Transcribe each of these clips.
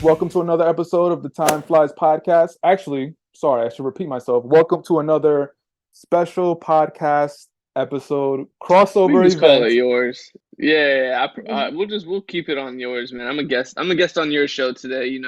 Welcome to another episode of the Time Flies podcast. Actually, sorry, I should repeat myself. Welcome to another special podcast episode We can crossover just call it event. yours. We'll keep it on yours, man. I'm a guest. I'm a guest on your show today.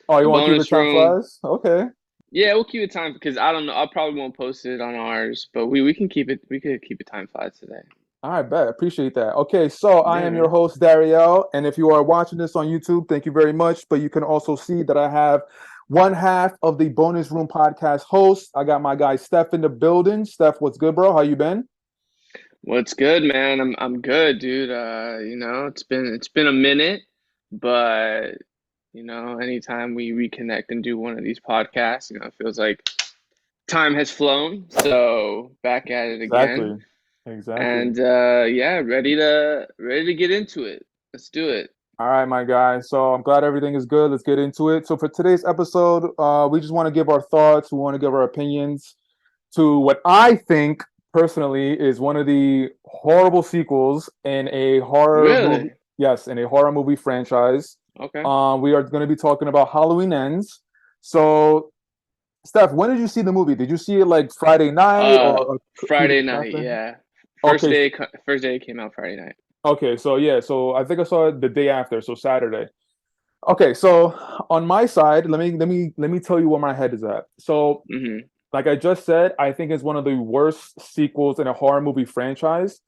Oh, The you want to keep it bonus Time room. Flies? Okay. Yeah, we'll keep it time because I don't know. I probably won't post it on ours, but we can keep it. We could keep it time flies today. All right, bet. Appreciate that. Okay, so I Yeah, am your man. host, Dariel. And if you are watching this on YouTube, thank you very much. But you can also see that I have one half of the Bonus Room podcast host. I got my guy Steph in the building. Steph, what's good, bro? How you been? What's good, man? I'm good, dude. It's been a minute, but anytime we reconnect and do one of these podcasts, it feels like time has flown. So back at it again. Exactly. Exactly. And yeah, ready to get into it. Let's do it. All right, my guy. So I'm glad everything is good. Let's get into it. So for today's episode, we just want to give our thoughts. We want to give our opinions to what I think personally is one of the horrible sequels in a horror movie. Really? Yes, in a horror movie franchise. Okay. We are going to be talking about Halloween Ends. So, Steph, when did you see the movie? Did you see it like Friday night Uh, or a few Friday days night, after? yeah. First Okay, day, first day it came out Friday night. okay. So yeah, so I think I saw it the day after, so Saturday. Okay, so on my side, let me tell you where my head is at. So, Mm-hmm. like I just said, I think it's one of the worst sequels in a horror movie franchise,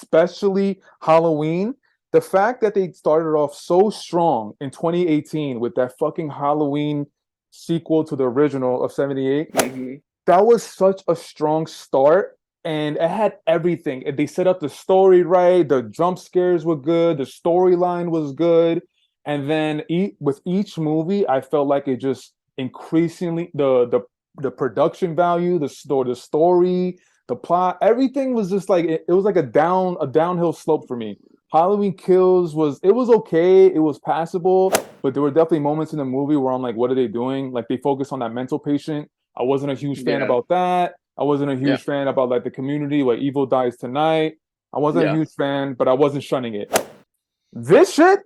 especially Halloween. The fact that they started off so strong in 2018 with that fucking Halloween sequel to the original of 78, Mm-hmm. that was such a strong start and it had everything. They set up the story right, the jump scares were good, the storyline was good, and then with each movie I felt like it just increasingly the production value, the story, the plot, everything was just like it was like a downhill slope for me. Halloween Kills was okay, it was passable, but there were definitely moments in the movie where I'm like, what are they doing? Like they focus on that mental patient. I wasn't a huge fan Yeah. about that. I wasn't a Yeah. huge fan about like the community, like Evil Dies Tonight. I wasn't a Yeah. huge fan, but I wasn't shunning it. This shit,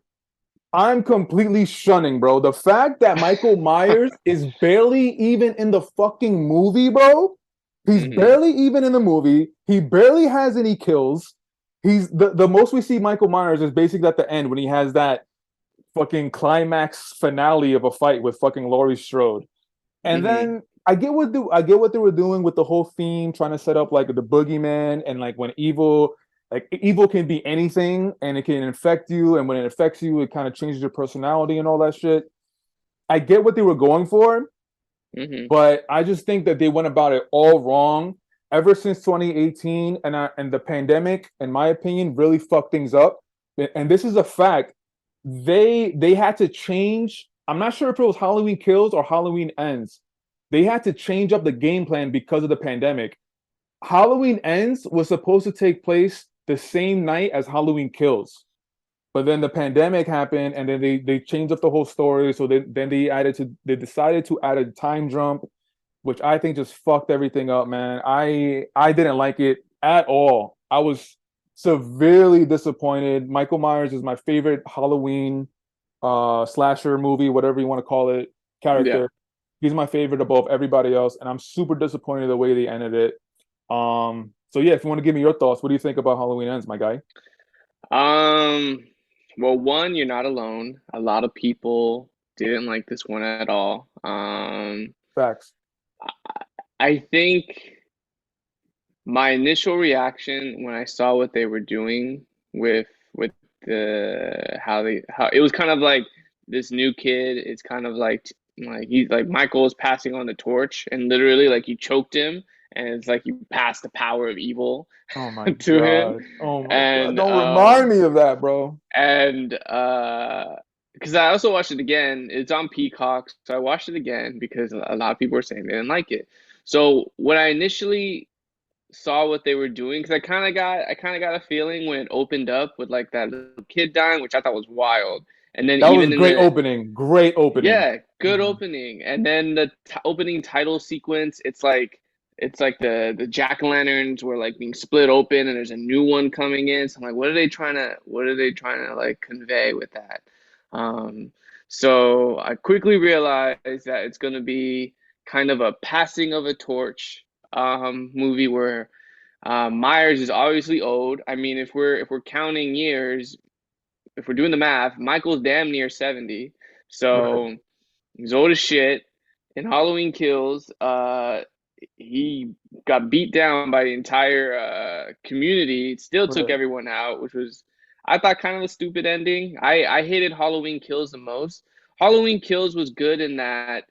I'm completely shunning, bro. The fact that Michael Myers is barely even in the fucking movie, bro. He's Mm-hmm. barely even in the movie. He barely has any kills. He's the most we see Michael Myers is basically at the end when he has that fucking climax finale of a fight with fucking Laurie Strode. And Mm-hmm. then I get what they were doing with the whole theme, trying to set up like the boogeyman and like when evil can be anything and it can infect you, and when it affects you, it kind of changes your personality and all that shit. I get what they were going for, Mm-hmm. but I just think that they went about it all wrong. Ever since 2018 and the pandemic, in my opinion, really fucked things up. And this is a fact. They had to change. I'm not sure if it was Halloween Kills or Halloween Ends. They had to change up the game plan because of the pandemic. Halloween Ends was supposed to take place the same night as Halloween Kills. But then the pandemic happened, and then they changed up the whole story. So they decided to add a time jump, which I think just fucked everything up, man. I didn't like it at all. I was severely disappointed. Michael Myers is my favorite Halloween slasher movie, whatever you want to call it, Yeah. character. He's my favorite above everybody else, and I'm super disappointed the way they ended it. So yeah, if you want to give me your thoughts, what do you think about Halloween Ends, my guy? Um, well, one, you're not alone. A lot of people didn't like this one at all. Facts. I think my initial reaction when I saw what they were doing with the how it was kind of like this new kid. It's kind of like he's like Michael is passing on the torch, and literally like you choked him, and it's like you passed the power of evil Oh my to him, god. Oh my god. and Don't remind me of that, bro. and because I also watched it again. It's on Peacock, so I watched it again because a lot of people were saying they didn't like it. So when I initially saw what they were doing, because I kind of got a feeling when it opened up with like that little kid dying, which I thought was wild. And then That was even in great the opening. Great opening. yeah, good Mhm. opening. And then the t opening title sequence, it's like the jack-o'-lanterns were like being split open and there's a new one coming in. So I'm like, what are they trying to like convey with that? Um So I quickly realized that it's going to be kind of a passing of a torch movie where Myers is obviously old. I mean, if we're counting years, if we're doing the math, Michael's damn near 70. Right. So he's old as shit. In Halloween Kills, he got beat down by the entire community. It still took Right. everyone out, which was, I thought, kind of a stupid ending. I hated Halloween Kills the most. Halloween Kills was good in that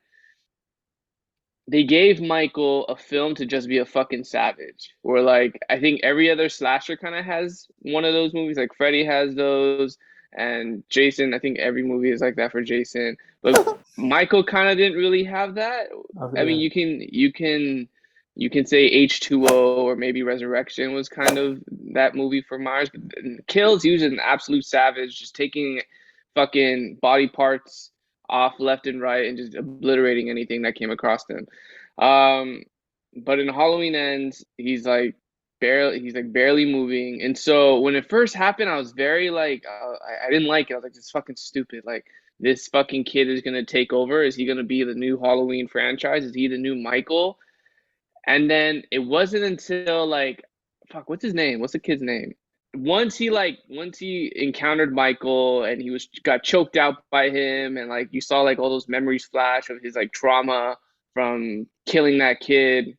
they gave Michael a film to just be a fucking savage. Where like I think every other slasher kind of has one of those movies. Like Freddy has those, and Jason. I think every movie is like that for Jason. But Michael kind of didn't really have that. I mean, Yeah. you can say H2O or maybe Resurrection was kind of that movie for Myers. But Kills, he was an absolute savage, just taking fucking body parts off left and right and just obliterating anything that came across him. Um, but in Halloween Ends, he's like barely moving. And so when it first happened, I was very like I didn't like it. I was like, this is fucking stupid. Like this fucking kid is gonna take over. Is he gonna be the new Halloween franchise? Is he the new Michael? And then it wasn't until like, fuck, what's his name? What's the kid's name? Once he encountered Michael and he was got choked out by him and like you saw like all those memories flash of his like trauma from killing that kid,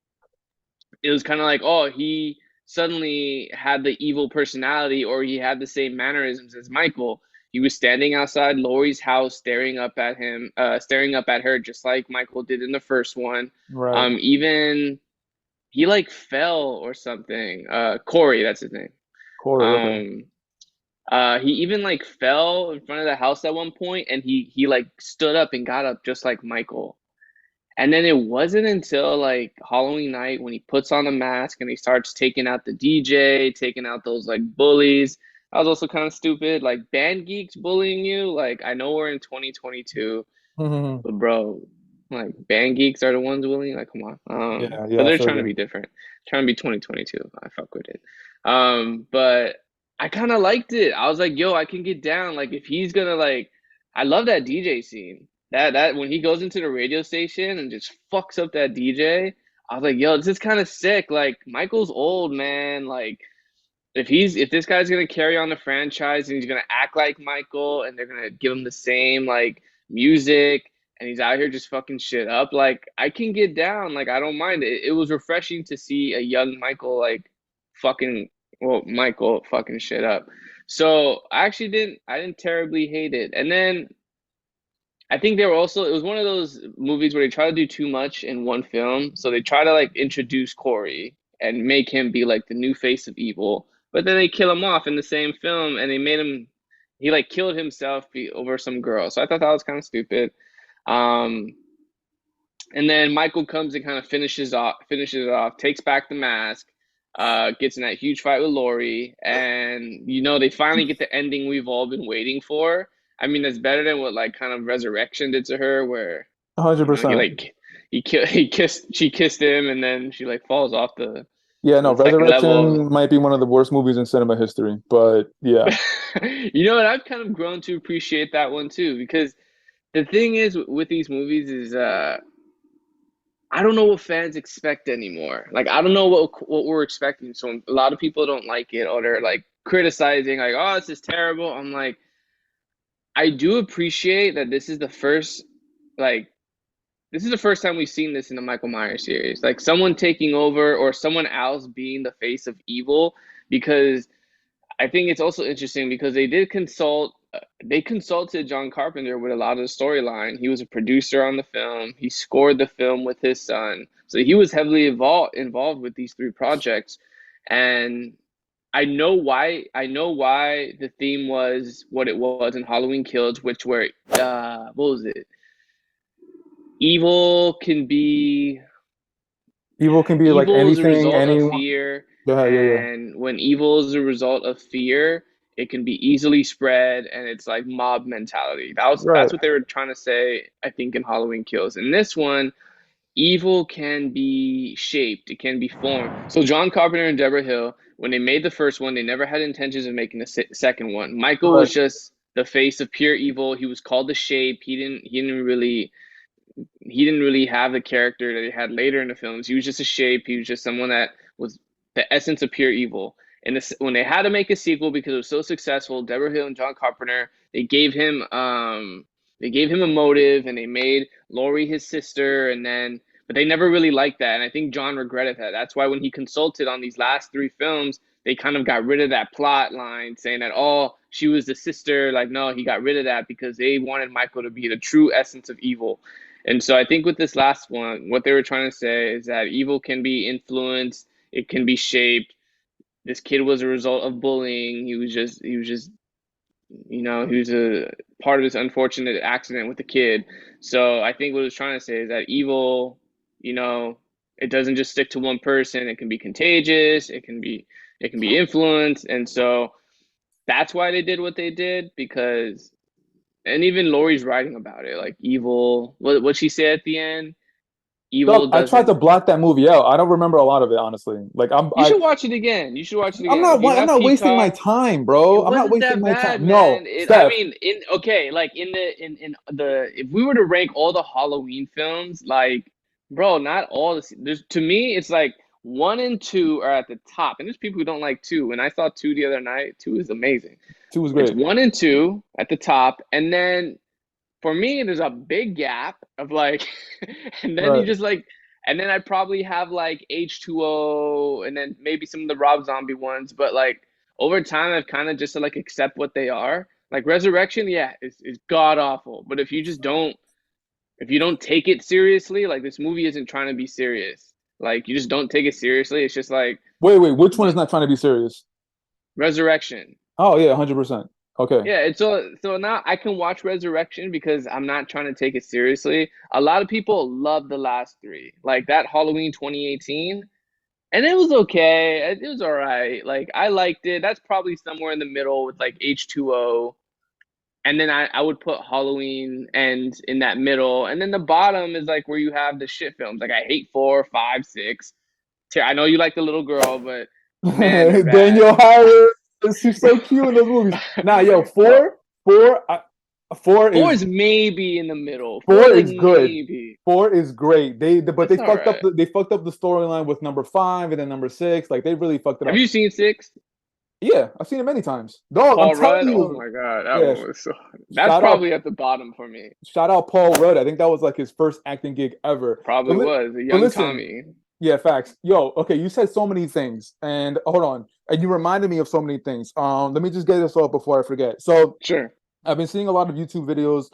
it was kind of like, oh, he suddenly had the evil personality or he had the same mannerisms as Michael. He was standing outside Laurie's house staring up at him, staring up at her just like Michael did in the first one. Right. Even he like fell or something. Corey, that's his name. Corey. Okay. Um, he even like fell in front of the house at one point, and he like stood up and got up just like Michael. And then it wasn't until like Halloween night when he puts on the mask and he starts taking out the DJ, taking out those like bullies. That was also kind of stupid. Like band geeks bullying you. Like I know we're in 2022, Mhm. but bro, like band geeks are the ones bullying. Like come on. Yeah. But Yeah. I they're feel trying to you. be different. Trying to be 2022. I fuck with it. But I kind of liked it. I was like, yo, I can get down. Like if he's gonna like, I love that DJ scene. That when he goes into the radio station and just fucks up that DJ, I was like, yo, this is kind of sick. Like Michael's old, man. Like if this guy's gonna carry on the franchise and he's gonna act like Michael and they're gonna give him the same like music and he's out here just fucking shit up, like I can get down. Like I don't mind it. It was refreshing to see a young Michael like fucking Michael fucking shit up. So I didn't terribly hate it. And then I think they were also, it was one of those movies where they try to do too much in one film. So they try to like introduce Corey and make him be like the new face of evil, but then they kill him off in the same film and they made him, he like killed himself over some girl. So I thought that was kind of stupid. Um, and then Michael comes and kind of finishes it off, takes back the mask, gets in that huge fight with Laurie, and they finally get the ending we've all been waiting for. I mean, that's better than what like kind of Resurrection did to her, where hundred he percent. like she kissed him, and then she like falls off the Yeah. No. second level. Resurrection might be one of the worst movies in cinema history, but yeah. You know what? I've kind of grown to appreciate that one too, because the thing is with these movies is I don't know what fans expect anymore. Like I don't know what we're expecting. So a lot of people don't like it or they're like criticizing like, "Oh, this is terrible." I'm like, I do appreciate that like this is the first time we've seen this in the Michael Myers series. Like someone taking over or someone else being the face of evil, because I think it's also interesting because they consulted John Carpenter with a lot of the storyline. He was a producer on the film. He scored the film with his son. So he was heavily involved with these three projects. And I know why the theme was what it was in Halloween Kills, which were what was it? Evil can be Evil can be like Evil is a anything, result of anyone. fear, Yeah. Yeah. Yeah. and when evil is a result of fear, it can be easily spread, and it's like mob mentality. That's Right. what they were trying to say, I think, in Halloween Kills. In this one, evil can be shaped, it can be formed. So John Carpenter and Deborah Hill, when they made the first one, they never had intentions of making the second one. Michael was Right. just the face of pure evil. He was called the Shape. He didn't really have the character that he had later in the films. He was just a shape. He was just someone that was the essence of pure evil. And this, when they had to make a sequel because it was so successful, Deborah Hill and John Carpenter, they gave him a motive, and they made Laurie his sister, and then but they never really liked that, and I think John regretted that. That's why when he consulted on these last three films, they kind of got rid of that plot line, saying that, oh, she was the sister. Like, no, he got rid of that because they wanted Michael to be the true essence of evil. And so I think with this last one, what they were trying to say is that evil can be influenced, it can be shaped. This kid was a result of bullying. He was a part of this unfortunate accident with the kid. So I think what it was trying to say is that evil, you know, it doesn't just stick to one person. It can be contagious. It can be influenced. And so that's why they did what they did, because and even Laurie's writing about it, like evil. What she said at the end, evil Dog, I tried to doesn't. block that movie out. I don't remember a lot of it, honestly. Like You should watch it again. You should watch it I'm again. If not you I'm have not wasting my Peacock, time, it bro. I'm not wasn't wasting that my bad, time. man. No, I Steph. mean, okay, like in the if we were to rank all the Halloween films, like, bro, not all there's to me, it's like one and two are at the top, and there's people who don't like two. And I saw two the other night. Two is amazing. Two was It's great. one and two at the top, and then for me, there's a big gap of like, and then you Right. just like, and then I probably have like H2O, and then maybe some of the Rob Zombie ones. But like over time, I've kind of just to like accept what they are. Like Resurrection, yeah, is god awful. But if you don't take it seriously, like this movie isn't trying to be serious. Like you just don't take it seriously. It's just like Wait, which one but is not trying to be serious? Resurrection. Oh yeah, 100%. Okay. Yeah, it's so now I can watch Resurrection because I'm not trying to take it seriously. A lot of people love the last three, like that Halloween 2018, and it was okay. It was all right. Like I liked it. That's probably somewhere in the middle with like H2O, and then I would put Halloween Ends in that middle, and then the bottom is like where you have the shit films. Like I hate 4, 5, 6. I know you like the little girl, but man, they're bad. Daniel Harris, she's so cute in those movies. Nah, yo, Bro, four, four four is is maybe in the middle. Four four is like is good. maybe. Four is great. But It's they all fucked up right. they fucked up the storyline with number five and then number six. Like they really fucked it Have up. you seen Six? Yeah, I've seen it many times. Dog, I'm Paul telling Rudd? Oh you. my God, that Yeah, one was so. That's shout out probably at the bottom for me. shout out Paul Rudd. I think that was like his first acting gig ever. Probably was a But young listen, Tommy. yeah, facts. Yo, okay, you said so many things, and hold on, and you reminded me of so many things. Let me just get this off before I forget. So Sure. I've been seeing a lot of YouTube videos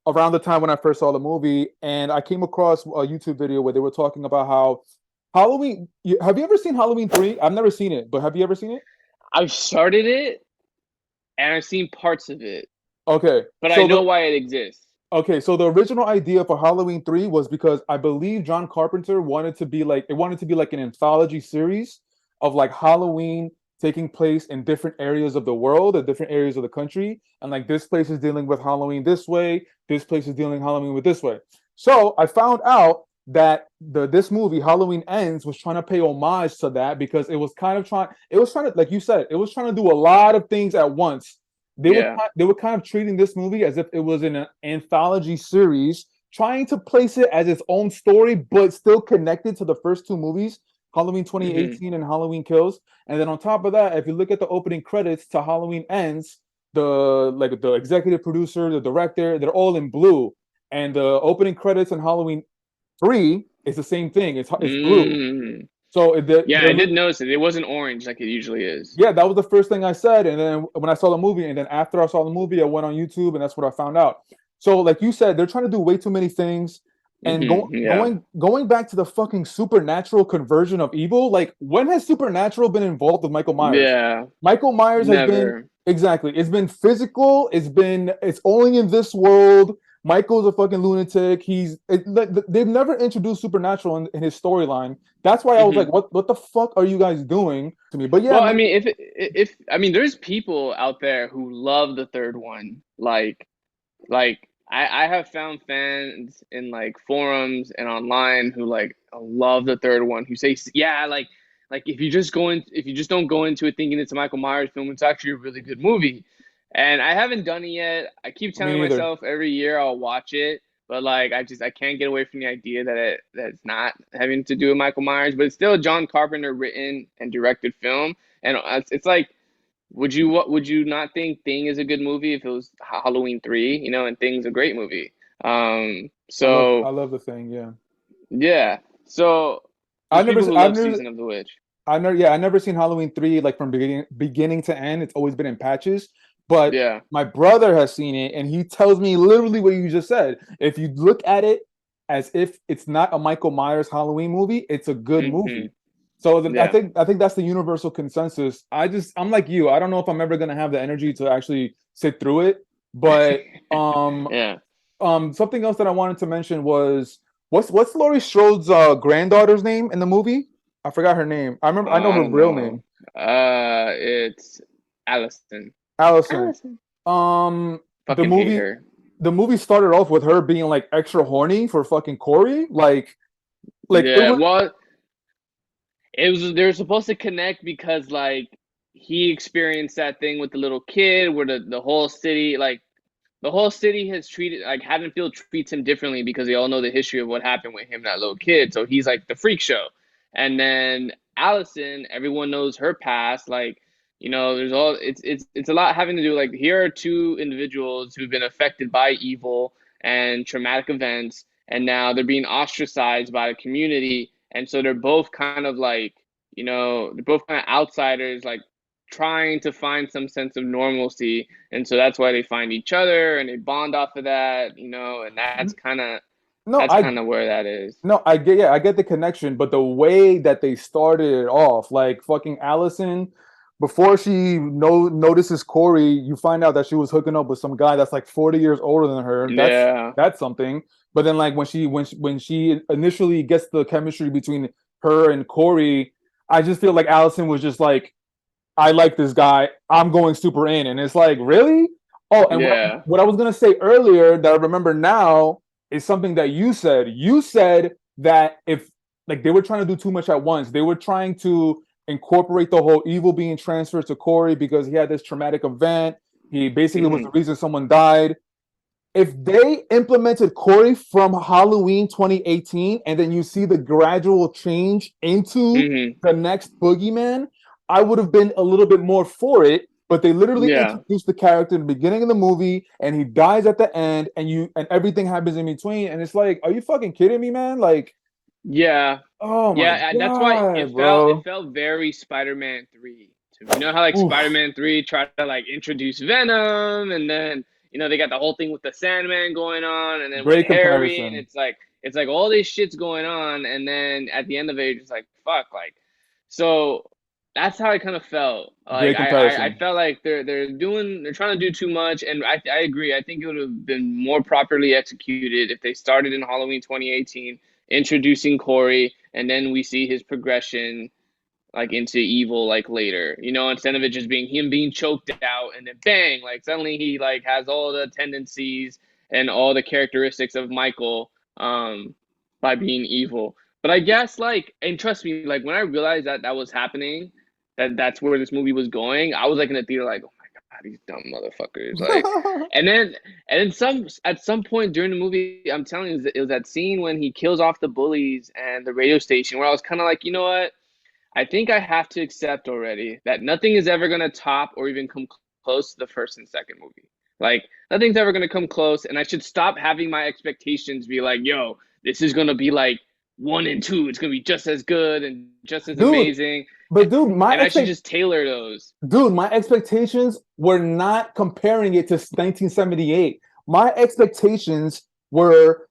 around the time when I first saw the movie, and I came across a YouTube video where they were talking about how Halloween. Have you ever seen Halloween 3? I've never seen it, but have you ever seen it? I've started it and I've seen parts of it, Okay, but I so know why it exists. the original idea for Halloween 3 was because I believe John Carpenter wanted to be like an anthology series of like Halloween taking place in different areas of the world, or different areas of the country, and like this place is dealing with Halloween this way, this place is dealing Halloween with this way. So I found out that this movie Halloween Ends was trying to pay homage to that, because it was trying to, like you said, it was trying to do a lot of things at once. Yeah. They were kind of treating this movie as if it was an anthology series, trying to place it as its own story, but still connected to the first two movies, Halloween Hmm. 2018 and Halloween Kills. And then on top of that, if you look at the opening credits to Halloween Ends, the executive producer, the director, they're all in blue. And the opening credits in Halloween 3 is the same thing. It's blue. Mm. So Yeah, I did notice it. It wasn't orange like it usually is. yeah, that was the first thing I said. And then when I saw the movie, and then after I saw the movie, I went on YouTube, and that's what I found out. So, like you said, they're trying to do way too many things. And Yeah. going back to the fucking supernatural conversion of evil, like when has supernatural been involved with Michael Myers? Yeah. Michael Myers has been Never. exactly. It's been physical. It's only in this world. Michael's a fucking lunatic. They've never introduced supernatural in his storyline. That's why I was like, Hmm. what the fuck are you guys doing to me? But yeah, Well, I man. mean, if I mean, there's people out there who love the third one. Like I have found fans in like forums and online who like love the third one, who say, yeah, like if you just don't go into it thinking it's a Michael Myers film, it's actually a really good movie. And I haven't done it yet. I keep telling Me either. myself every year I'll watch it, but like I can't get away from the idea that it's not having to do with Michael Myers, but it's still a John Carpenter written and directed film, and it's like, would you not think Thing is a good movie if it was Halloween 3, you know, and Thing's a great movie. I So love the thing. Yeah. yeah, so I there's never, people s- who I've love never, Season of the Witch. yeah, I never seen Halloween 3 like from beginning to end. It's always been in patches. But Yeah. my brother has seen it and he tells me literally what you just said. If you look at it as if it's not a Michael Myers Halloween movie, it's a good Hmm. movie. So Yeah. I think that's the universal consensus. I'm like you. I don't know if I'm ever gonna have the energy to actually sit through it. But Yeah. something else that I wanted to mention was what's Laurie Strode's granddaughter's name in the movie? I forgot her name. I know I her don't real know. name. It's Allison. Allison. Allison. Um, the Fucking hate movie her. the movie started off with her being like extra horny for fucking Corey. Like it Yeah. was Well, it was they were supposed to connect because like he experienced that thing with the little kid where the whole city like the whole city has treated like Haddonfield treats him differently because they all know the history of what happened with him, that little kid. So he's like the freak show. And then Allison, everyone knows her past. Like, you know, there's all it's a lot having to do like here are two individuals who've been affected by evil and traumatic events, and now they're being ostracized by the community. And so they're both kind of like, you know, they're both kind of outsiders, like trying to find some sense of normalcy, and so that's why they find each other and they bond off of that, you know, and no, that's kind of where that is. I get, yeah, I get the connection, but the way that they started it off, like fucking Allison, before she notices Corey, you find out that she was hooking up with some guy that's like 40 years older than her. Yeah. That's something. But then like when she initially gets the chemistry between her and Corey, I just feel like Allison was just like, I like this guy. I'm going super in. And it's like, really? Oh, and Yeah. what I was gonna say earlier that I remember now is something that you said. You said that if like they were trying to do too much at once, they were trying to incorporate the whole evil being transferred to Corey because he had this traumatic event. He basically was the Hmm. reason someone died. If they implemented Corey from Halloween 2018 and then you see the gradual change into Hmm. the next boogeyman, I would have been a little bit more for it. But they literally Yeah. introduced the character in the beginning of the movie and he dies at the end and everything happens in between. And it's like, are you fucking kidding me, man? Like, Yeah. oh my Yeah, and that's why God, it bro. felt very Spider-Man 3 to me. You know how like Oof. Spider-Man 3 tried to like introduce Venom, and then you know they got the whole thing with the Sandman going on, and then with Great Harry, and comparison. it's like all this shit's going on, and then at the end of it, you're just like fuck, like so that's how I kind of felt. Like Great I comparison. felt like they're trying to do too much, and I agree. I think it would have been more properly executed if they started in Halloween 2018, introducing Corey, and then we see his progression like into evil like later, you know, instead of it just being him being choked out and then bang, like suddenly he like has all the tendencies and all the characteristics of Michael by being evil. But I guess like, and trust me, like when I realized that that was happening, that that's where this movie was going, I was like in the theater like, oh my God, these dumb motherfuckers. Like, and then some at some point during the movie, I'm telling you, it was that scene when he kills off the bullies and the radio station where I was kind of like, you know what? I think I have to accept already that nothing is ever going to top or even come close to the first and second movie. Like, nothing's ever going to come close, and I should stop having my expectations be like, yo, this is going to be like one and two. It's going to be just as good and just as Dude, amazing. but dude, And I should just tailor those. my expectations were not comparing it to 1978. My expectations were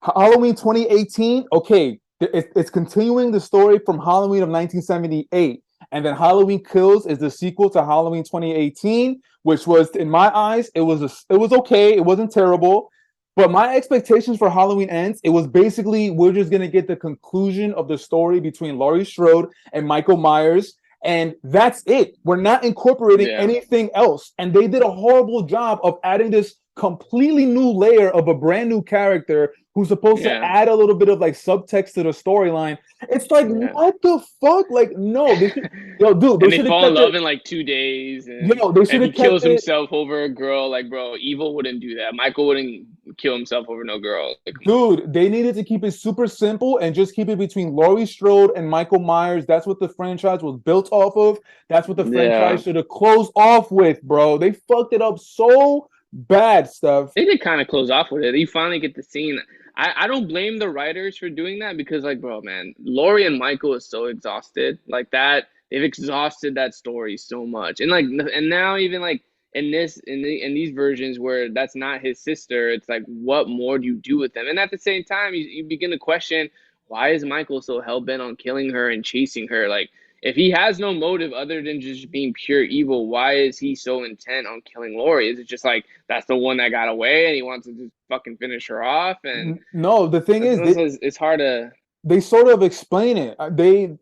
Halloween 2018. Okay, it's continuing the story from Halloween of 1978. And then Halloween Kills is the sequel to Halloween 2018, which was, in my eyes, it was okay. It wasn't terrible. But my expectations for Halloween Ends, it was basically we're just gonna get the conclusion of the story between Laurie Strode and Michael Myers, and that's it. We're not incorporating Yeah. anything else. And they did a horrible job of adding this completely new layer of a brand new character who's supposed to Yeah, add a little bit of like subtext to the storyline. It's like, yeah. what the fuck? Like, no, they should, yo, dude, they And they should have fall in kept love it. in like 2 days, Yo, they should and he have kept kills it. himself over a girl. Like, bro, Evil wouldn't do that. Michael wouldn't kill himself over no girl. Like, come on. Dude, they needed to keep it super simple and just keep it between Laurie Strode and Michael Myers. That's what the franchise was built off of. That's what the Yeah, franchise should have closed off with, bro. They fucked it up so bad, Steph. they did kind of close off with it. You finally get the scene. I don't blame the writers for doing that because, like, bro, man, Laurie and Michael is so exhausted. Like that, they've exhausted that story so much, and like, and now even like in these versions where that's not his sister, it's like, what more do you do with them? And at the same time, you begin to question, why is Michael so hell bent on killing her and chasing her? Like, if he has no motive other than just being pure evil, why is he so intent on killing Laurie? Is it just like that's the one that got away and he wants to just fucking finish her off? And No, the thing is, it's hard to. they sort of explain it. They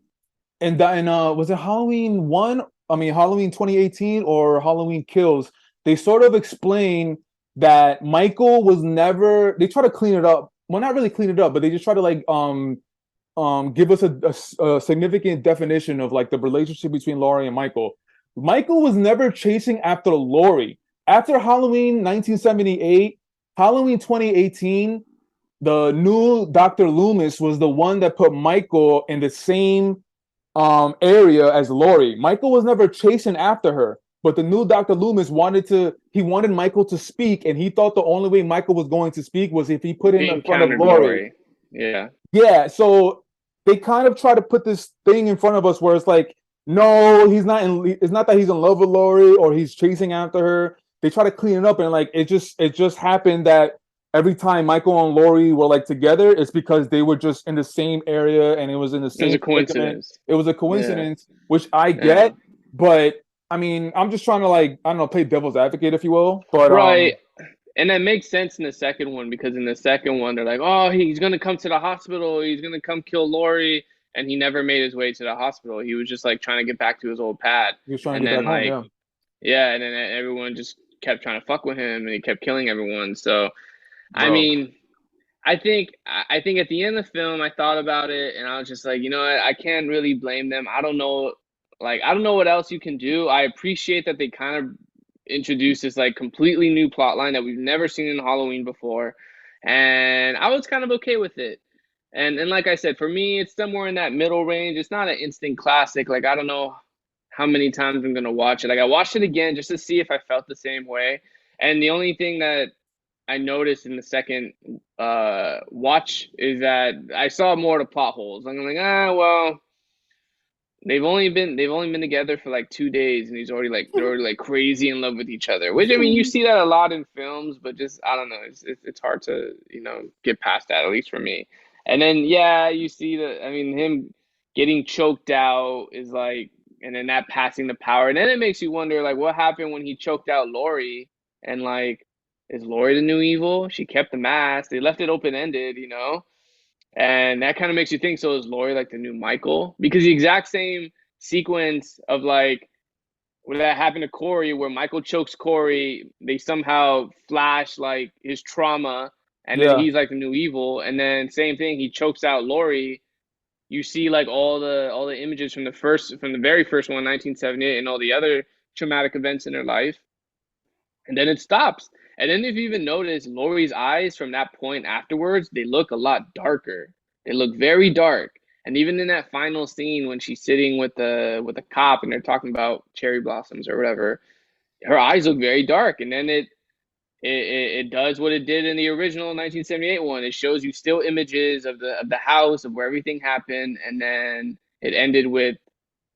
and was it Halloween one? I mean Halloween 2018 or Halloween Kills? They sort of explain that Michael was never. They try to clean it up. Well, not really clean it up, but they just try to like give us a significant definition of like the relationship between Laurie and Michael. Michael was never chasing after Laurie. After Halloween 1978, Halloween 2018, the new Dr. Loomis was the one that put Michael in the same area as Laurie. Michael was never chasing after her, but the new Dr. Loomis wanted Michael to speak, and he thought the only way Michael was going to speak was if he put him He in front of encountered Laurie. Laurie. Yeah. Yeah, so they kind of try to put this thing in front of us where it's like, no, he's not in. It's not that he's in love with Laurie or he's chasing after her. They try to clean it up, and like it just happened that every time Michael and Laurie were like together, it's because they were just in the same area and it was in the It was same a predicament. coincidence. It was a Yeah. coincidence, which I Yeah. get, but I mean, I'm just trying to like I don't know, play devil's advocate, if you will. But Right. And that makes sense in the second one because in the second one they're like, oh, he's gonna come to the hospital, he's gonna come kill Laurie, and he never made his way to the hospital. He was just like trying to get back to his old pad, he was trying to and get then back home. like, Yeah, yeah, and then everyone just kept trying to fuck with him, and he kept killing everyone. So I bro. mean, I think at the end of the film, I thought about it, and I was just like, you know what, I can't really blame them. I don't know, like I don't know what else you can do. I appreciate that they kind of introduced this like completely new plot line that we've never seen in Halloween before, and I was kind of okay with it. And like I said, for me, it's somewhere in that middle range. It's not an instant classic. Like I don't know how many times I'm gonna watch it. Like I watched it again just to see if I felt the same way. And the only thing that I noticed in the second watch is that I saw more of the plot holes. I'm like, well, they've only been together for like 2 days, and they're already like crazy in love with each other. Which I mean, you see that a lot in films, but just I don't know, it's hard to get past that, at least for me. And then yeah, you see I mean, him getting choked out is like, and then that passing the power, and then it makes you wonder like what happened when he choked out Laurie, and like, is Laurie the new evil? She kept the mask. They left it open ended. And that kind of makes you think, so is Laurie like the new Michael? Because the exact same sequence of like when that happened to Corey, where Michael chokes Corey, they somehow flash like his trauma, and then Yeah. he's like the new evil. And then same thing, he chokes out Laurie. You see like all the images from the very first one, 1978, and all the other traumatic events in her life, and then it stops. And then if you even notice, Laurie's eyes from that point afterwards, they look a lot darker. They look very dark. And even in that final scene when she's sitting with the cop and they're talking about cherry blossoms or whatever, her eyes look very dark. And then it does what it did in the original 1978 one. It shows you still images of the house, of where everything happened, and then it ended with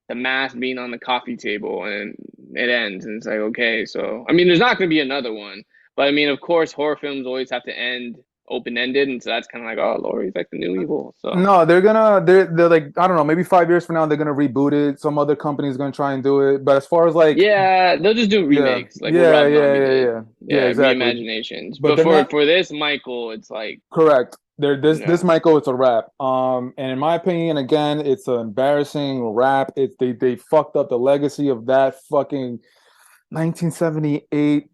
the mask being on the coffee table, and it ends, and it's like, okay, so I mean there's not going to be another one, but I mean, of course, horror films always have to end open-ended, and so that's kind of like, oh, Laurie's like the new evil. So No, they're like I don't know, maybe 5 years from now they're gonna reboot it. Some other company's gonna try and do it. But as far as like yeah, they'll just do yeah, remakes like what yeah, Rob yeah, Zombie yeah, did. yeah, yeah, Yeah, exactly. reimaginations, But but they're for not for this Michael, it's like, correct. They're this yeah. Michael, it's a rap. And in my opinion, again, it's an embarrassing rap. It's they fucked up the legacy of that fucking 1978.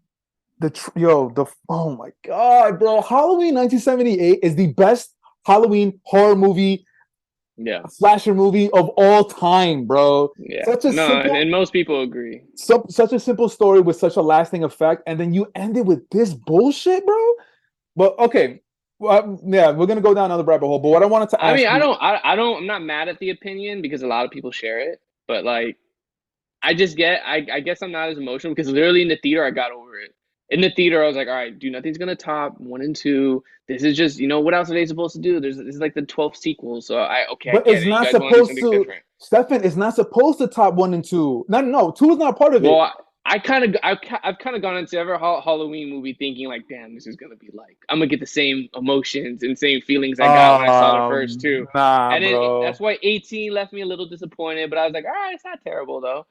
Oh my god, bro! Halloween 1978 is the best Halloween horror movie, Yeah, slasher movie of all time, bro. yeah. Such a No, and simple, most people agree. such a simple story with such a lasting effect, and then you end it with this bullshit, bro. But okay, well, yeah, we're gonna go down another rabbit hole. But what I wanted to I ask mean, you, I'm not mad at the opinion because a lot of people share it, but like, I guess I'm not as emotional because literally in the theater, I got over it. In the theater, I was like, all right, dude, nothing's gonna top one and two. This is just, what else are they supposed to do? This is like the 12th sequel, so I but get it's it. You not guys want to do supposed something to. different. Stefan, it's not supposed to top one and two. No, no, two is not a part of Well, it. I've kind of gone into every Halloween movie thinking like, damn, this is gonna be like I'm gonna get the same emotions and same feelings I got when I saw the first two, Nah, and then bro. that's why 18 left me a little disappointed. But I was like, all right, it's not terrible though.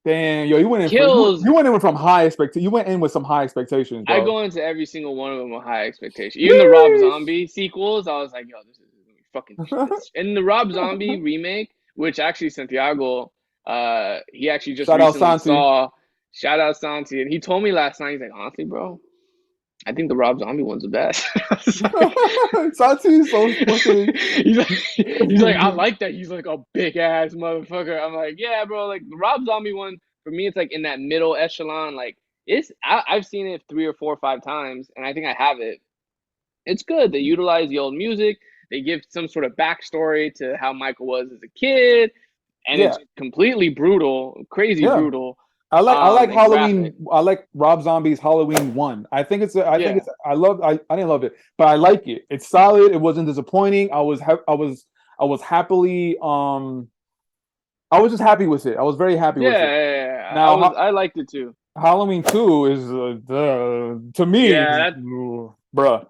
Damn, yo, you went in for Kills. you went in from high expect. You went in with some high expectations, I bro. go into every single one of them with high expectation. Even the Rob Yeesh. Zombie sequels, I was like, yo, this is gonna be fucking. This. And the Rob Zombie remake, which actually Santiago, he actually just Shout out recently Santi. saw. Shout out Santi, and he told me last night. He's like, honestly, bro, I think the Rob Zombie one's the best. I was like, Santi is so fucking. he's like, I like that. He's like a big ass motherfucker. I'm like, yeah, bro. Like the Rob Zombie one for me, it's like in that middle echelon. Like I've seen it 3 or 4 or 5 times, and I think I have it. It's good. They utilize the old music. They give some sort of backstory to how Michael was as a kid, and Yeah, it's completely brutal, crazy yeah. brutal, I like and graphic. Halloween. I like Rob Zombie's Halloween one. I think Yeah, it's. I didn't love it, but I like it. It's solid. It wasn't disappointing. I was happily. I was just happy with it. I was very happy yeah, with it. yeah, yeah. Now, I liked it too. Halloween 2 is to me, Yeah, bruh.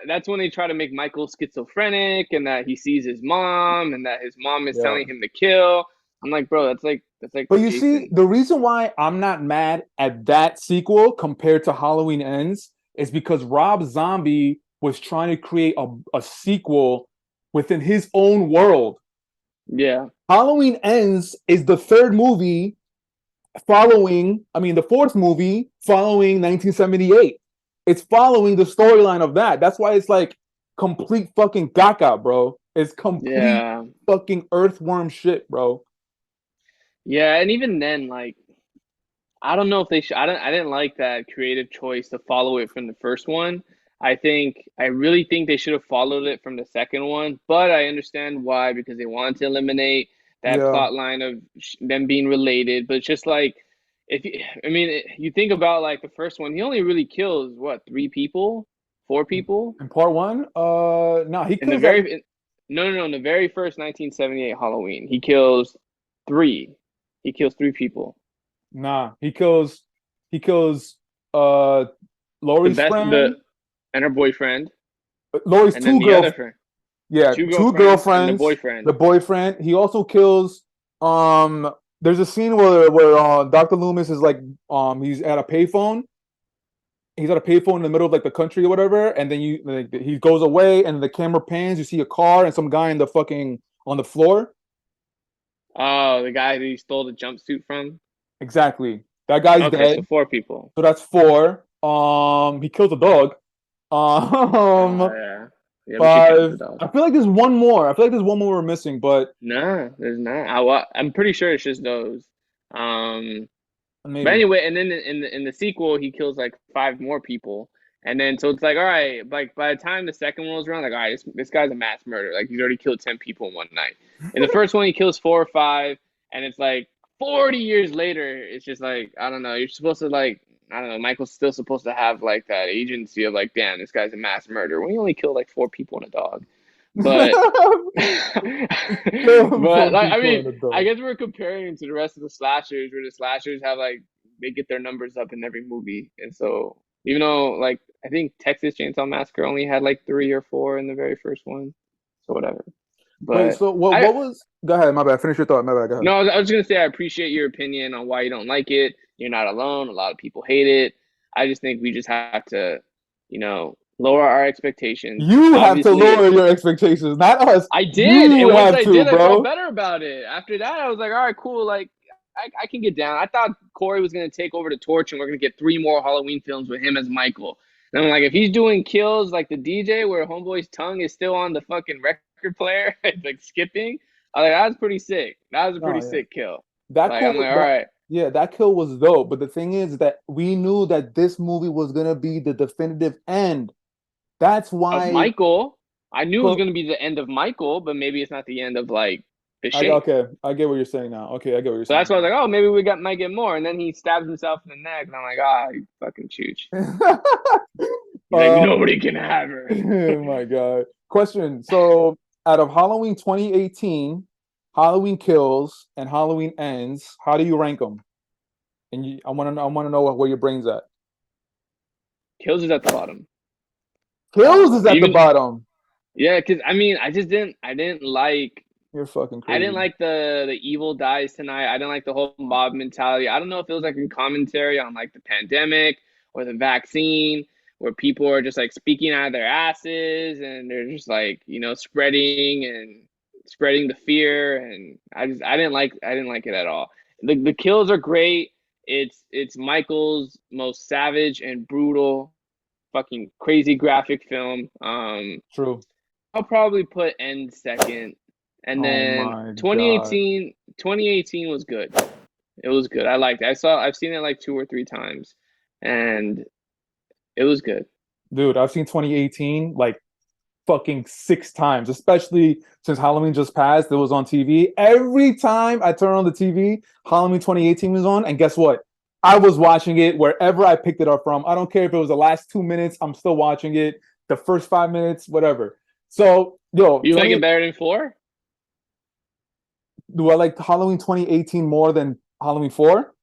that's when they try to make Michael schizophrenic and that he sees his mom and that his mom is Yeah. telling him to kill. I'm like, bro, that's like But you see, Jason. the reason why I'm not mad at that sequel compared to Halloween Ends is because Rob Zombie was trying to create a sequel within his own world. Yeah, Halloween Ends is the fourth movie following 1978. It's following the storyline of that. That's why it's like complete fucking gaga, bro. It's complete yeah, fucking earthworm shit, bro. yeah. And even then, like, I don't know if they should. I didn't like that creative choice to follow it from the first one. I really think they should have followed it from the second one, but I understand why because they wanted to eliminate that Yeah. plot line of them being related. But it's just like, I mean, you think about like the first one, he only really kills what, 3 people, 4 people In part one, no, he in the kills like no, no, no, in the very first 1978 Halloween, he kills three. He kills 3 people. nah, he kills uh The Lori's best, friend, and her boyfriend, Lori's and then two the other girl, friend, yeah, two two girlfriends, and the girlfriends, boyfriend. the boyfriend. He also kills there's a scene where Dr. Loomis is like he's at a payphone. He's at a payphone in the middle of like the country or whatever, and then he goes away and the camera pans, you see a car and some guy in the fucking on the floor. Oh, the guy that he stole the jumpsuit from. Exactly. That guy's Okay, dead. so 4 people. So that's four. He kills a dog. Oh Um, yeah, yeah. We should count the five. dog. I feel like there's one more. I feel like there's one more we're missing, but Nah, there's not. I'm pretty sure it's just those. Um, but maybe. anyway, and then in the sequel, he kills like 5 more people, and then so it's like, all right, like by the time the second one was around, like, all right, this guy's a mass murderer. Like he's already killed 10 people in one night. In the first one, he kills 4 or 5, and it's like 40 years later, it's just like I don't know. You're supposed to like I don't know. Michael's still supposed to have like that agency of like, damn, this guy's a mass murderer. When he only killed like 4 people and a dog, but. But Four like I people mean, in a I dog. guess we're comparing to the rest of the slashers, where the slashers have like they get their numbers up in every movie, and so even though like I think Texas Chainsaw Massacre only had like 3 or 4 in the very first one, so whatever. Wait, But so what? I What was? Go ahead. My bad. Finish your thought. My bad. Go ahead. no, I was gonna say I appreciate your opinion on why you don't like it. You're not alone. A lot of people hate it. I just think we just have to, lower our expectations. You have to Obviously, lower your expectations, not us. I did, You and once have I to, did, I felt bro. better about it. After that, I was like, all right, cool. Like I can get down. I thought Corey was gonna take over the torch, and we're gonna get 3 more Halloween films with him as Michael. And I'm like, if he's doing kills like the DJ, where Homeboy's tongue is still on the fucking record player, it's like skipping. I was like, that was pretty sick. That was a No, pretty yeah. sick kill. That Like, I'm kill like, all that right, yeah, that kill was dope. But the thing is that we knew that this movie was gonna be the definitive end. That's of why Michael. I knew it was co- gonna be the end of Michael, but maybe it's not the end of like the shape. okay, I get what you're saying now. Okay, I get what you're So saying that's why I was now. like, oh, maybe we got might get more. And then he stabs himself in the neck, and I'm like, ah, you fucking chooch. He's like, uh, nobody can have her. oh my God. Question. So out of Halloween 2018, Halloween Kills and Halloween Ends, how do you rank them? And I want to know where your brain's at. Kills is at the bottom. Kills is at the Even bottom. yeah, because I mean, You're fucking I didn't crazy. like the evil dies tonight. I didn't like the whole mob mentality. I don't know if it was like a commentary on like the pandemic or the vaccine, where people are just like speaking out of their asses and they're just like spreading the fear. And I didn't like it at all. The kills are great. It's Michael's most savage and brutal, fucking crazy graphic film. True. I'll probably put End second. And Oh then my God. 2018 was good. It was good. I liked it. I've seen it like 2 or 3 times, and it was good. Dude, I've seen 2018 like fucking 6 times, especially since Halloween just passed. It was on TV. Every time I turn on the TV, Halloween 2018 was on. And guess what? I was watching it wherever I picked it up from. I don't care if it was the last 2 minutes, I'm still watching it. The first 5 minutes, whatever. So, yo, You like it 20, better than four? do I like Halloween 2018 more than Halloween 4?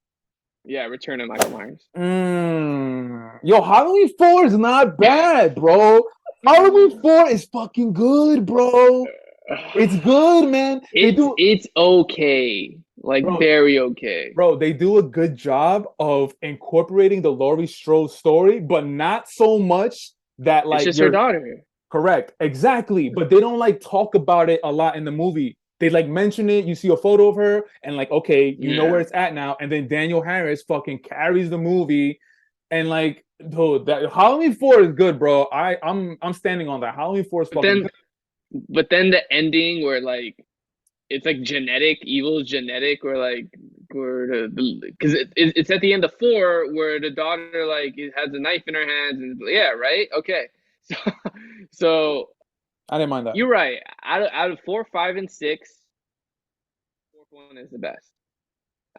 Yeah, Return of Michael Myers. Yo, Halloween 4 is not bad, bro. Halloween 4 is fucking good, bro. It's good, man. They do, It's okay, like bro. very okay. Bro, they do a good job of incorporating the Laurie Strode story, but not so much that It's like just her you're daughter. correct. Exactly. But they don't like talk about it a lot in the movie. They like mention it, you see a photo of her, and like, okay, you know where Yeah. it's at now. And then Daniel Harris fucking carries the movie. And like, dude, that Halloween 4 is good, bro. I'm standing on that. Halloween 4 is But fucking then good. but then the ending where like it's like genetic, evil is genetic, or like where because it's at the end of four where the daughter like has a knife in her hands and yeah, right, okay, so so I didn't mind that. you're right. Out of four, five, and six, fourth one is the best.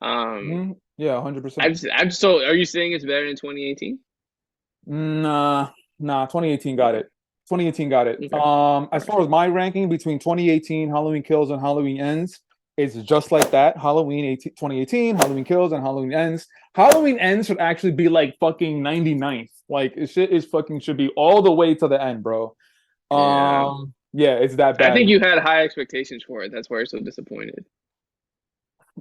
Um, Yeah, 100%. I'm so. Are you saying it's better than 2018? Nah, nah, 2018 got it. 2018 got it. Okay, all As right. far as my ranking between 2018 Halloween Kills and Halloween Ends, it's just like that. Halloween 2018, Halloween Kills, and Halloween Ends. Halloween Ends should actually be like fucking 99th. Like it should is fucking should be all the way to the end, bro. Yeah, Yeah, it's that I bad. think you had high expectations for it. That's why you're so disappointed.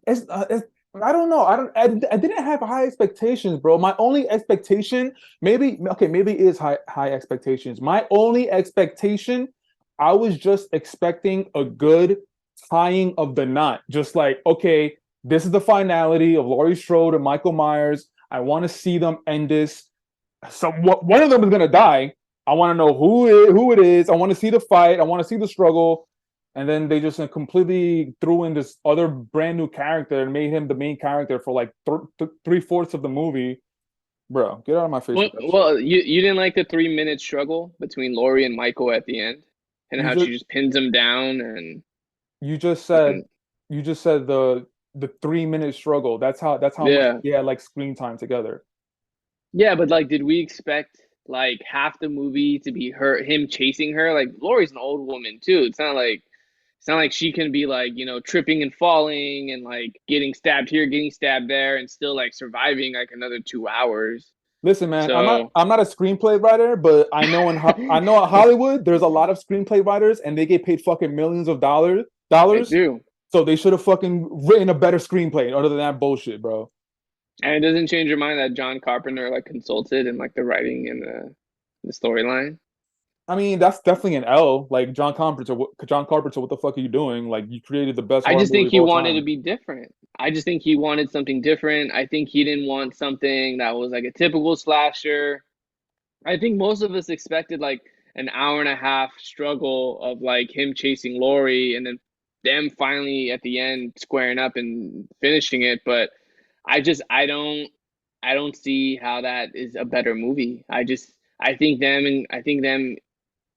It's I don't know. I didn't have high expectations, bro. My only expectation, maybe okay, maybe it is high expectations. My only expectation, I was just expecting a good tying of the knot. Just like, okay, this is the finality of Laurie Strode and Michael Myers. I want to see them end this. So one of them is gonna die. I want to know who it is. I want to see the fight. I want to see the struggle. And then they just completely threw in this other brand new character and made him the main character for like 3/4 of the movie. Bro, get out of my face Well, with that shit. well, you didn't like the 3 minute struggle between Laurie and Michael at the end, and You how just she just pins him down and you just said fucking you just said the 3 minute struggle. That's how much yeah, he had like screen time together. yeah. But like, did we expect like half the movie to be him chasing her? Like Laurie's an old woman too. It's not like she can be like tripping and falling and like getting stabbed here, getting stabbed there, and still like surviving like another 2 hours. Listen, man, So I'm not a screenplay writer, but I know at Hollywood there's a lot of screenplay writers and they get paid fucking millions of they dollars. do. So they should have fucking written a better screenplay other than that bullshit, bro. And it doesn't change your mind that John Carpenter like consulted in like the writing and the storyline. I mean, that's definitely an L. Like John Carpenter, what the fuck are you doing? Like you created the best I horror just movie think of he all wanted to time. be different. I just think he wanted something different. I think he didn't want something that was like a typical slasher. I think most of us expected like an hour and a half struggle of like him chasing Lori and then them finally at the end squaring up and finishing it. But I don't see how that is a better movie. I think them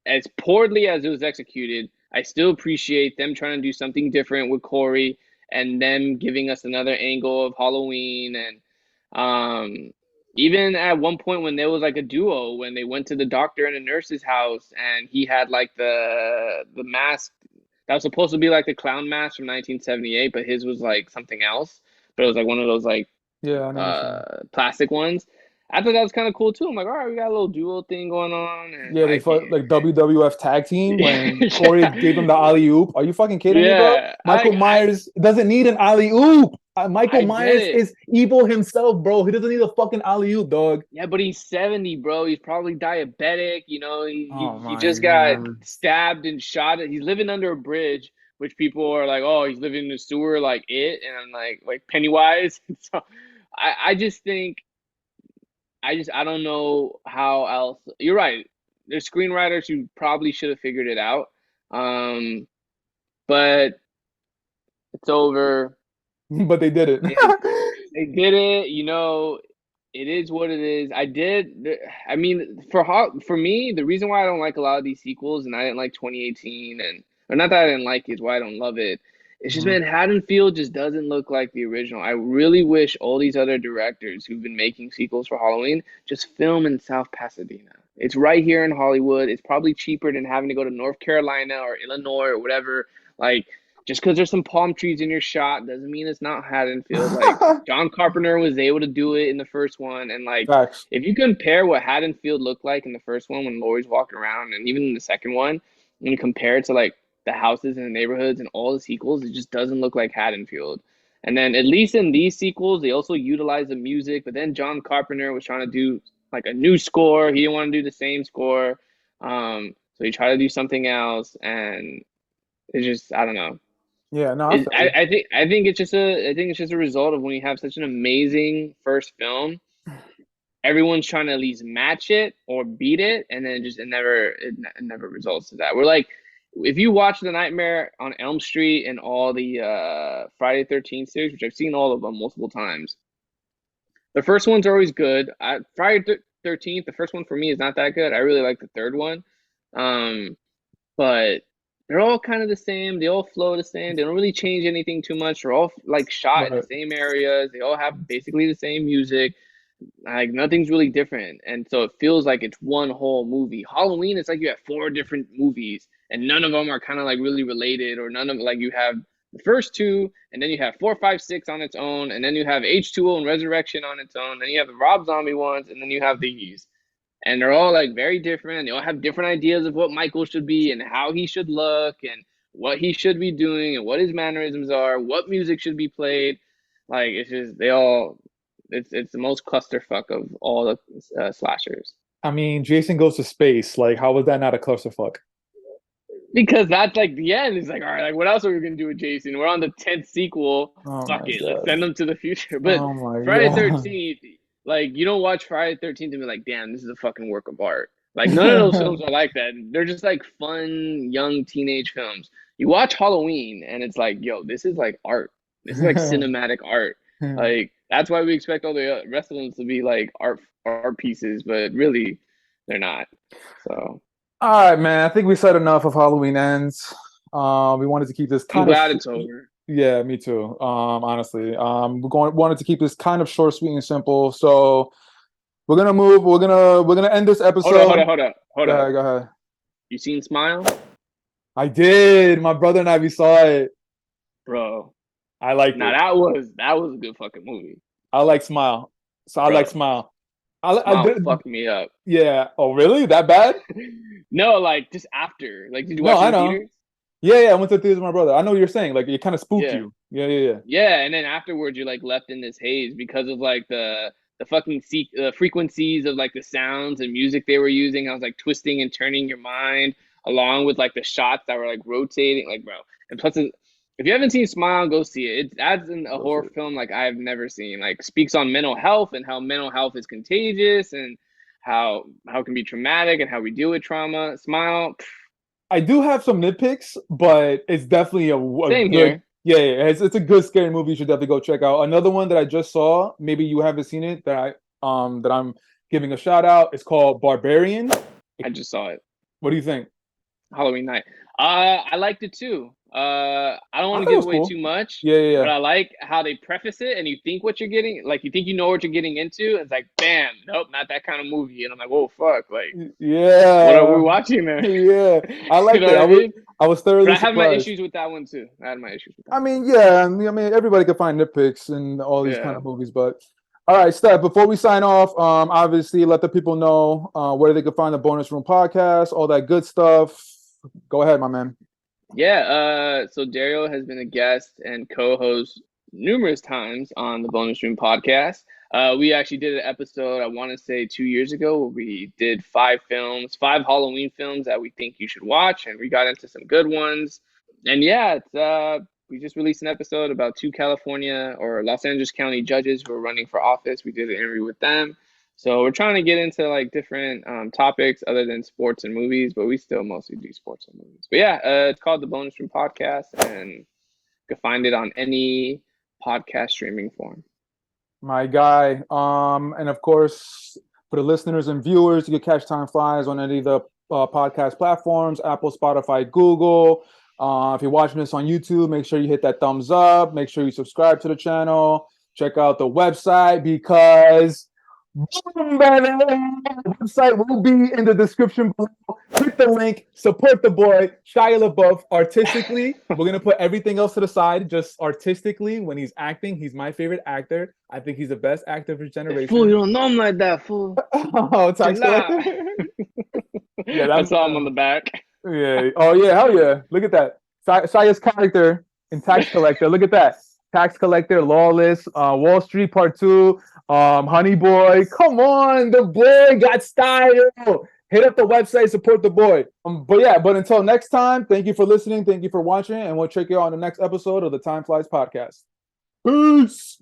as poorly as it was executed, I still appreciate them trying to do something different with Corey and them giving us another angle of Halloween and um even at one point when there was like a duo when they went to the doctor and a nurse's house and he had like the mask that was supposed to be like the clown mask from 1978 but his was like something else but it was like one of those like Yeah, I know what you're saying. plastic ones. I thought that was kind of cool too. I'm like, all right, we got a little duo thing going on, and Yeah, they like, fought like WWF tag team when Corey yeah, gave him the alley oop. Are you fucking kidding me, bro? yeah. Michael Myers doesn't need an alley oop. Michael I get Myers it. is evil himself, bro. He doesn't need a fucking alley oop, dog. Yeah, but he's 70, bro. He's probably diabetic. You know, Oh he my just got god. stabbed and shot. He's living under a bridge, which people are like, oh, he's living in the sewer like it, and I'm like Pennywise. So I just think I don't know how else. You're right. There's screenwriters who probably should have figured it out. Um, but it's over. But they did it. They did it, you know, it is what it is. I mean, for me, the reason why I don't like a lot of these sequels and I didn't like 2018 and or not that I didn't like it, is why I don't love it. It's just Mhm. man, Haddonfield just doesn't look like the original. I really wish all these other directors who've been making sequels for Halloween just film in South Pasadena. It's right here in Hollywood. It's probably cheaper than having to go to North Carolina or Illinois or whatever. Like just because there's some palm trees in your shot doesn't mean it's not Haddonfield. Like John Carpenter was able to do it in the first one, and like Facts. if you compare what Haddonfield looked like in the first one when Laurie's walking around, and even in the second one, when you compare it to like the houses and the neighborhoods and all the sequels, it just doesn't look like Haddonfield. And then at least in these sequels, they also utilize the music. But then John Carpenter was trying to do like a new score. He didn't want to do the same score, so he tried to do something else, and it's just I don't know. Yeah, no, I feel you. I think it's just a result of when you have such an amazing first film, everyone's trying to at least match it or beat it, and then it never results to that. We're like, if you watch The Nightmare on Elm Street and all the Friday 13th series, which I've seen all of them multiple times, the first ones are always good. Friday 13th, the first one for me is not that good. I really like the third one. Um, but they're all kind of the same. They all flow the same. They don't really change anything too much. They're all like shot in the But same areas. They all have basically the same music. Like nothing's really different. And so it feels like it's one whole movie. Halloween, it's like you have four different movies and none of them are kind of like really related or none of like you have the first two and then you have 4, 5, 6 on its own and then you have H2O and Resurrection on its own. Then you have the Rob Zombie ones and then you have these and they're all like very different. They all have different ideas of what Michael should be and how he should look and what he should be doing and what his mannerisms are, what music should be played. Like it's just they all it's the most clusterfuck of all the slashers I mean, Jason Goes to Space. Like, how was that not a clusterfuck? because that's like the end. It's like all right, like what else are we gonna do with Jason? We're on the 10th sequel. Oh Fuck my it, let's god. send him to the future. But Oh my Friday god. 13th, like you don't watch Friday 13th and be like, damn, this is a fucking work of art. Like none of those films are like that. They're just like fun young teenage films. You watch Halloween and it's like, yo, this is like art. This is like cinematic art. Like that's why we expect all the rest of them to be like art pieces, but really they're not. So All right, man. I think we said enough of Halloween ends. We wanted to keep this I'm kind of glad it's over. yeah, me too. Honestly, wanted to keep this kind of short, sweet, and simple. So we're gonna move. We're gonna end this Hold up, hold episode. up, hold up, hold up. Go ahead. You seen Smile? I did. My brother and I we saw it. Bro. I liked Now it. that was a good fucking movie. I like Smile. So I like Bro. Smile. I Smile did. fucked me up. Yeah. Oh, really? That bad? No, like just after. Like, did you No, watch it I in know. theaters? Yeah, yeah. I went to the theater with my brother. I know what you're saying. Like it kind of spooked Yeah. you. Yeah, yeah, yeah. Yeah, and then afterwards you're like left in this haze because of like the fucking frequencies of like the sounds and music they were using. I was like twisting and turning your mind along with like the shots that were like rotating, like bro. And plus, if you haven't seen Smile, go see it. It adds in a Go see horror it. film like I've never seen. Like speaks on mental health and how mental health is contagious and how it can be traumatic and how we deal with trauma. Smile, I do have some nitpicks, but it's definitely a same good. here. Yeah, yeah, it's a good scary movie. You should definitely go check out. Another one that I just saw, maybe you haven't seen it, that I'm giving a shout out. It's called Barbarian. I just saw it. What do you think? Halloween night. I liked it too. I don't I want to thought it give was away cool. too much, Yeah, yeah, but I like how they preface it and you think what you're getting, like you think you know what you're getting into. It's like, bam, nope, not that kind of movie. And I'm like, whoa, fuck, like, yeah. what are we Yeah, watching there? yeah. I You liked know it. what I mean? I was But thoroughly I have my surprised. issues with that one too. I had my issues with that I one. mean, yeah, everybody can find nitpicks in all these kind Yeah. of movies, but all right, Steph, before we sign off, obviously let the people know where they can find the Bonus Room podcast, all that good stuff. Go ahead, my man. Yeah, so Dario has been a guest and co-host numerous times on the Bonus Room podcast. We actually did an episode, I want to say 2 years ago, where we did 5 films, 5 Halloween films that we think you should watch, and we got into some good ones. And yeah, we just released an episode about 2 California or Los Angeles County judges who are running for office. We did an interview with them. So we're trying to get into like different topics other than sports and movies, but we still mostly do sports and movies. But yeah, it's called the Bonus Room Podcast, and you can find it on any podcast streaming form. My guy. And of course, for the listeners and viewers, you can catch Time Flies on any of the podcast platforms, Apple, Spotify, Google. If you're watching this on YouTube, make sure you hit that thumbs up. Make sure you subscribe to the channel. Check out the website because boom, baby, the website will be in the description below. Click the link, support the boy, Shia LaBeouf, artistically. We're gonna put everything else to the side, just artistically. When he's acting, he's my favorite actor. I think he's the best actor of his generation. Fool, you don't know him like that, fool. Oh, tax collector. Yeah, I that's saw him on the back. yeah. Oh yeah, hell yeah. Look at that. Shia's character in Tax Collector. Look at that. Tax Collector, Lawless, Wall Street Part 2, Honey Boy. Come on, the boy got style. Hit up the website, support the boy. But until next time, thank you for listening, thank you for watching, and we'll check you out on the next episode of the Time Flies podcast. Peace.